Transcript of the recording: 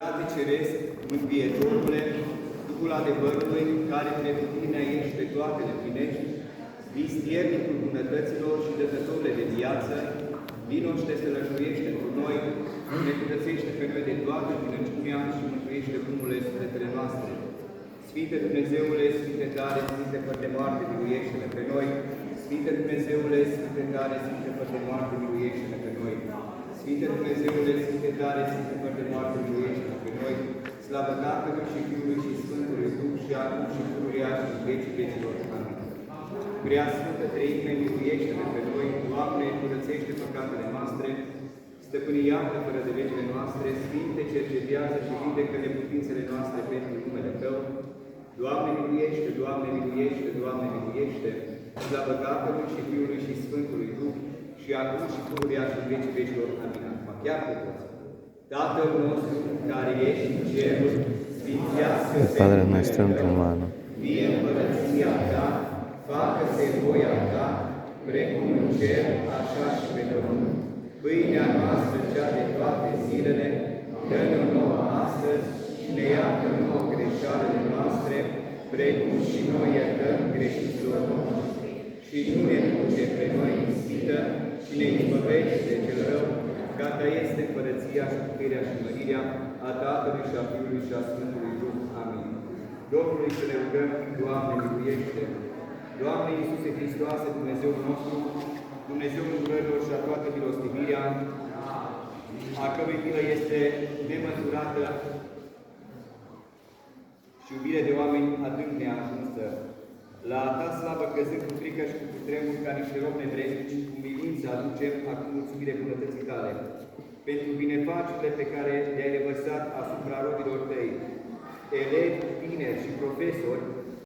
Tată Ceresc, Mântuietorule, Duhul adevărului, care prin tine ești pe toate le plinești, vistiernicul bunătăților și dătătorile de viață, vino și te sălășluiește cu noi, ne curățește pe noi de toată binăciunea și mântuiește drumurile sufletele noastre. Sfinte Dumnezeule, Sfinte tare, Sfinte fără de moarte, miluiește-ne pe noi. Sfinte Dumnezeule, Sfinte tare, Sfinte fără de moarte, miluiește-ne pe noi. Sfinte Dumnezeule, Sfinte tare, Sfinte fără de moarte, miluiește-ne pe noi. Slavă Tatălui și Fiului și Sfântului Duh și acum și pururea și în vecii vecilor. Amin. Prea Sfântă Treime, miluiește-ne pe noi. Doamne, curățește păcatele noastre. Stăpâne, iartă fără de legile noastre. Sfinte, cercetează și vindecă neputințele noastre pentru numele Tău. Doamne, miluiește, Doamne, miluiește, Doamne, miluiește. Slavă Tatălui și Fiului și Sfântului Duh și acum și pururea și în vecii vecilor. Amin. Acum chiar pe toți. Tatăl nostru, care ești în cerul, sfințească-se Padre nostro umano, vie împărăția Ta, facă-se voia Ta, precum în cer, așa și pe pământ. Pâinea noastră, cea de toate zilele, dă-ne-o nouă astăzi și ne iartă nouă greșalele noastre, precum și noi iertăm greșiților noștri. Și nu ne duce pe noi în ispită, și ne izbăvește de cel rău, că Ta este împărăția și puterea și mărirea a Tatălui și a Fiului și a Sfântului Duh. Amin. Domnului să ne rugăm, Doamne, miluiește! Doamne Iisuse Hristoase, Dumnezeul nostru, Dumnezeul lucrărilor și a toată milostivirea, a cărui milă este nemăsurată și iubire de oameni adânc neajunsă. La Ta slavă căzând cu frică și cu cutremur ca niște robi nevrednici, cu milință aducem acum mulțumire bunătății Tale, pentru binefacerile pe care le-ai revărsat asupra robilor Tăi, elevi, tineri și profesori,